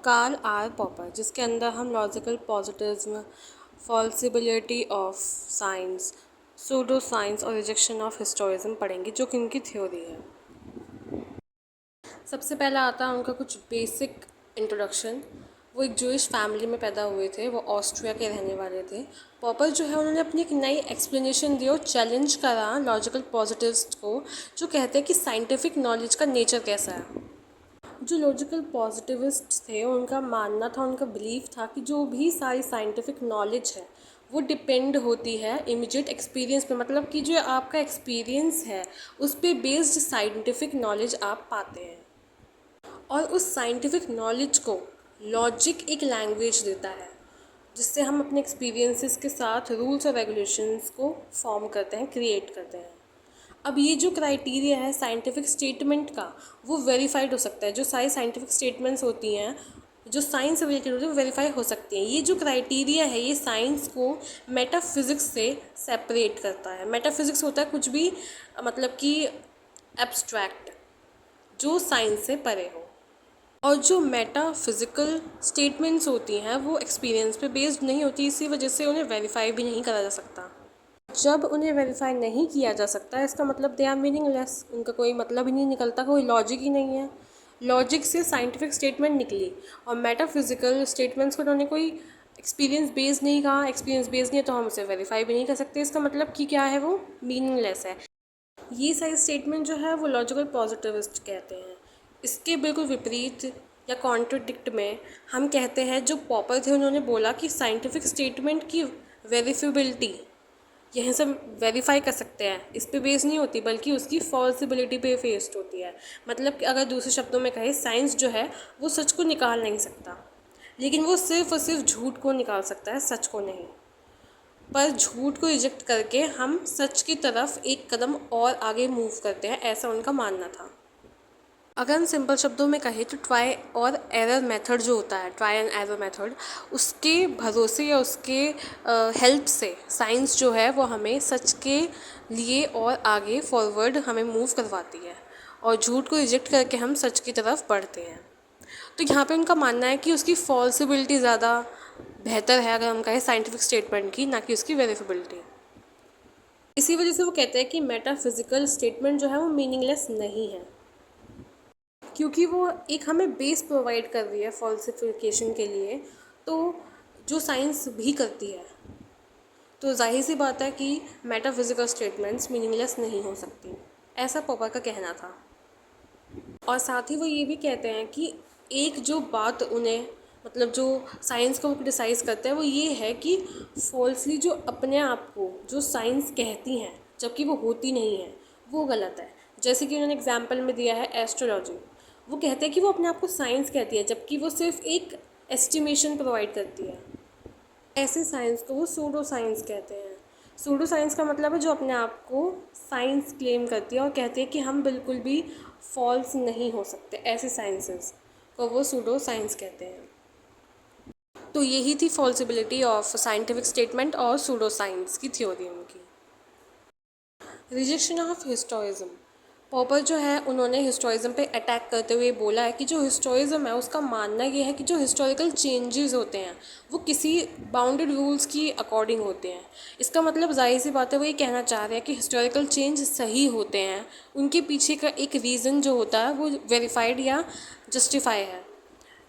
Karl are popper, जिसके अंदर हम logical positivism, falsifiability of science, pseudo science और रिजेक्शन ऑफ हिस्टोरिज्म पढ़ेंगे, जो कि उनकी थ्योरी है। सबसे पहला आता है उनका कुछ बेसिक इंट्रोडक्शन। वो एक जूइश फैमिली में पैदा हुए थे, वो ऑस्ट्रिया के रहने वाले थे। पॉपर जो है उन्होंने अपनी एक नई एक्सप्लेनेशन दी और चैलेंज करा लॉजिकल पॉजिटिविस्ट को, जो कहते हैं कि साइंटिफिक नॉलेज का नेचर कैसा है। जो लॉजिकल पॉजिटिविस्ट थे उनका मानना था, उनका बिलीफ था कि जो भी सारी साइंटिफिक नॉलेज है वो डिपेंड होती है इमीडिएट एक्सपीरियंस पे, मतलब कि जो आपका एक्सपीरियंस है उस पर बेस्ड साइंटिफिक नॉलेज आप पाते हैं। और उस साइंटिफिक नॉलेज को लॉजिक एक लैंग्वेज देता है, जिससे हम अपने एक्सपीरियंसेस के साथ रूल्स और रेगुलेशंस को फॉर्म करते हैं, क्रिएट करते हैं। अब ये जो क्राइटेरिया है साइंटिफिक स्टेटमेंट का, वो वेरीफाइड हो सकता है। जो सारी साइंटिफिक स्टेटमेंट्स होती हैं जो साइंस से रिलेटेड होती है वो वेरीफाई हो सकती हैं। ये जो क्राइटेरिया है ये साइंस को मेटाफिज़िक्स से सेपरेट करता है। मेटाफिज़िक्स होता है कुछ भी मतलब कि एब्स्ट्रैक्ट, जो साइंस से परे हो। और जो मेटाफिज़िकल स्टेटमेंट्स होती हैं वो एक्सपीरियंस पे बेस्ड नहीं होती, इसी वजह से उन्हें वेरीफाई भी नहीं करा जा सकता। जब उन्हें वेरीफाई नहीं किया जा सकता इसका मतलब दे आर मीनिंगलेस, उनका कोई मतलब ही नहीं निकलता, कोई लॉजिक ही नहीं है। लॉजिक से साइंटिफिक स्टेटमेंट निकली और मेटाफिज़िकल स्टेटमेंट्स को उन्होंने कोई एक्सपीरियंस बेस नहीं कहा। एक्सपीरियंस बेस नहीं है तो हम उसे वेरीफाई भी नहीं कर सकते, इसका मतलब कि क्या है, वो मीनिंगलेस है। ये सारी स्टेटमेंट जो है वो लॉजिकल पॉजिटिविस्ट कहते हैं। इसके बिल्कुल विपरीत या कॉन्ट्रडिक्ट में हम कहते हैं, जो पॉपर थे उन्होंने बोला कि साइंटिफिक स्टेटमेंट की वेरीफिबिलिटी यहीं से वेरीफाई कर सकते हैं, इस पे बेस नहीं होती बल्कि उसकी फॉल्सिबिलिटी पे बेस्ड होती है। मतलब कि अगर दूसरे शब्दों में कहें, साइंस जो है वो सच को निकाल नहीं सकता, लेकिन वो सिर्फ और सिर्फ झूठ को निकाल सकता है, सच को नहीं। पर झूठ को रिजेक्ट करके हम सच की तरफ एक कदम और आगे मूव करते हैं, ऐसा उनका मानना था। अगर हम सिंपल शब्दों में कहें तो ट्राई और एरर मेथड जो होता है, ट्राई एंड एरर मेथड, उसके भरोसे या उसके हेल्प से साइंस जो है वो हमें सच के लिए और आगे फॉरवर्ड हमें मूव करवाती है, और झूठ को रिजेक्ट करके हम सच की तरफ बढ़ते हैं। तो यहाँ पे उनका मानना है कि उसकी फॉल्सिबिलिटी ज़्यादा बेहतर है अगर हम कहें साइंटिफिक स्टेटमेंट की, ना कि उसकी वेरीफिबिलिटी। इसी वजह से वो कहते हैं कि मेटाफिज़िकल स्टेटमेंट जो है वो मीनिंगलेस नहीं है, क्योंकि वो एक हमें बेस प्रोवाइड कर रही है फॉल्सिफिकेशन के लिए, तो जो साइंस भी करती है। तो जाहिर सी बात है कि मेटाफिज़िकल स्टेटमेंट्स मीनिंगलेस नहीं हो सकती, ऐसा पॉपर का कहना था। और साथ ही वो ये भी कहते हैं कि एक जो बात उन्हें, मतलब जो साइंस को वो क्रिटिसाइज़ करते हैं, वो ये है कि फॉल्सली जो अपने आप को जो साइंस कहती हैं जबकि वो होती नहीं है, वो गलत है। जैसे कि उन्होंने एग्जाम्पल में दिया है एस्ट्रोलॉजी। वो कहते हैं कि वो अपने आप को साइंस कहती है जबकि वो सिर्फ एक एस्टिमेशन प्रोवाइड करती है। ऐसे साइंस को वो सूडो साइंस कहते हैं। सूडो साइंस का मतलब है जो अपने आप को साइंस क्लेम करती है और कहती है कि हम बिल्कुल भी फॉल्स नहीं हो सकते, ऐसे साइंसेस को वो सूडो साइंस कहते हैं। तो यही थी फॉल्सिबिलिटी ऑफ साइंटिफिक स्टेटमेंट और सूडो साइंस की थ्योरी उनकी। Rejection of historicism. पॉपर जो है उन्होंने हिस्टोरिज्म पे अटैक करते हुए बोला है कि जो हिस्टोरिज्म है उसका मानना ये है कि जो हिस्टोरिकल चेंजेस होते हैं वो किसी बाउंडेड रूल्स की अकॉर्डिंग होते हैं। इसका मतलब जाहिर सी बात है वो ये कहना चाह रहे हैं कि हिस्टोरिकल चेंज सही होते हैं, उनके पीछे का एक रीज़न जो होता है वो वेरीफाइड या जस्टिफाई है।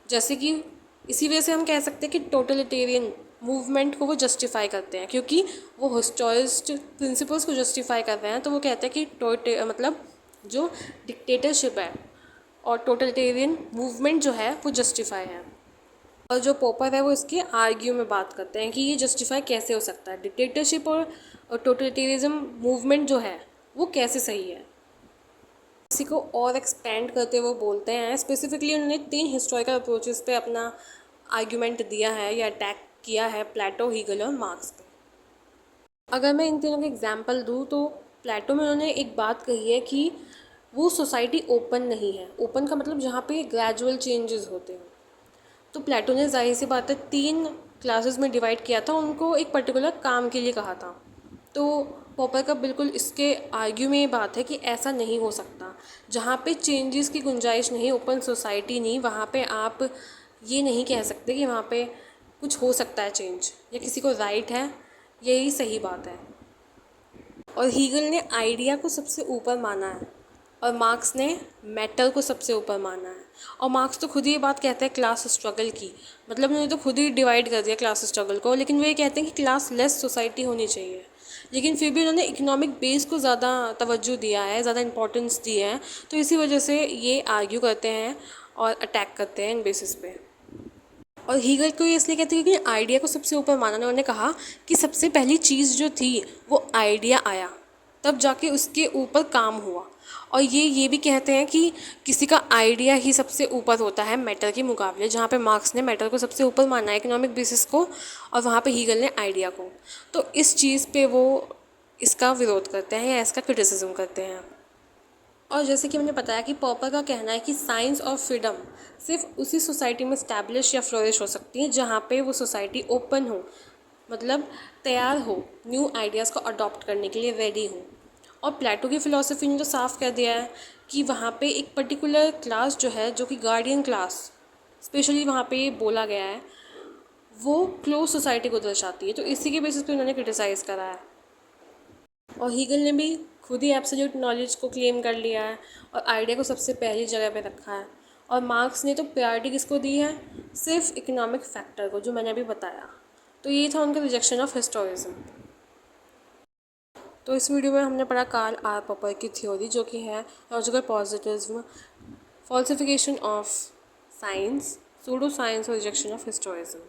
जैसे कि इसी वजह से हम कह सकते हैं कि टोटलिटेरियन मूवमेंट को वो जस्टिफाई करते हैं, क्योंकि वो हिस्टोरिस्ट प्रिंसिपल्स को जस्टिफाई कर रहे हैं। तो वो कहते हैं कि मतलब जो डिक्टेटरशिप है और टोटलिटेरियन मूवमेंट जो है वो जस्टिफाई है। और जो पॉपर है वो इसके आर्ग्यू में बात करते हैं कि ये जस्टिफाई कैसे हो सकता है, डिक्टेटरशिप और टोटलिटेरिज्म मूवमेंट जो है वो कैसे सही है। इसी को और एक्सपेंड करते हुए बोलते हैं, स्पेसिफिकली उन्होंने 3 हिस्टोरिकल अप्रोचेस पे अपना आर्ग्यूमेंट दिया है या अटैक किया है, प्लेटो, हीगल और मार्क्स पे। अगर मैं इन तीनों के एग्जांपल दूँ तो प्लेटो में उन्होंने एक बात कही है कि वो सोसाइटी ओपन नहीं है। ओपन का मतलब जहाँ पे ग्रेजुअल चेंजेस होते हैं। तो प्लेटो ने जाहिर सी बात है 3 क्लासेस में डिवाइड किया था, उनको एक पर्टिकुलर काम के लिए कहा था। तो पॉपर का बिल्कुल इसके आर्ग्यू में ये बात है कि ऐसा नहीं हो सकता। जहाँ पे चेंजेस की गुंजाइश नहीं, ओपन सोसाइटी नहीं, वहाँ पे आप ये नहीं कह सकते कि वहाँ पे कुछ हो सकता है चेंज या किसी को राइट है, यही सही बात है। और हीगल ने आइडिया को सबसे ऊपर माना है और मार्क्स ने मैटर को सबसे ऊपर माना है। और मार्क्स तो खुद ही ये बात कहते हैं क्लास स्ट्रगल की, मतलब उन्होंने तो खुद ही डिवाइड कर दिया क्लास स्ट्रगल को, लेकिन वो ये कहते हैं कि क्लास लेस सोसाइटी होनी चाहिए। लेकिन फिर भी उन्होंने इकोनॉमिक बेस को ज़्यादा तवज्जो दिया है, ज़्यादा इंपॉर्टेंस दी है, तो इसी वजह से ये आर्ग्यू करते हैं और अटैक करते हैं इन बेसिस पे। और हीगल को ये इसलिए कहते हैं क्योंकि आइडिया को सबसे ऊपर माना। उन्होंने कहा कि सबसे पहली चीज़ जो थी वो आइडिया आया, तब जाके उसके ऊपर काम हुआ। और ये भी कहते हैं कि किसी का आइडिया ही सबसे ऊपर होता है मैटर के मुकाबले, जहाँ पे मार्क्स ने मैटर को सबसे ऊपर माना है, इकोनॉमिक बेसिस को, और वहाँ पे हीगल ने आइडिया को। तो इस चीज़ पे वो इसका विरोध करते हैं या इसका क्रिटिसिज्म करते हैं। और जैसे कि मैंने बताया कि पॉपर का कहना है कि साइंस और फ्रीडम सिर्फ उसी सोसाइटी में स्टैब्लिश या फ्लोरिश हो सकती है जहाँ पे वो सोसाइटी ओपन हो, मतलब तैयार हो न्यू आइडियाज़ को अडॉप्ट करने के लिए, रेडी हो। और प्लेटो की फ़िलॉसफी ने तो साफ कह दिया है कि वहाँ पे एक पर्टिकुलर क्लास जो है, जो कि गार्डियन क्लास स्पेशली वहाँ पे बोला गया है, वो क्लोज सोसाइटी को दर्शाती है। तो इसी के बेसिस पे उन्होंने क्रिटिसाइज़ करा है। और हीगल ने भी खुद ही एब्सोल्यूट नॉलेज को क्लेम कर लिया है और आइडिया को सबसे पहली जगह पे रखा है। और मार्क्स ने तो प्रायोरिटी किसको दी है, सिर्फ इकोनॉमिक फैक्टर को, जो मैंने अभी बताया। तो ये था उनका रिजेक्शन ऑफ हिस्टोरिज्म। तो इस वीडियो में हमने पढ़ा कार्ल आर पॉपर की थ्योरी, जो कि है logical positivism, falsification of science, pseudo science और रिजेक्शन ऑफ हिस्टोरिज्म।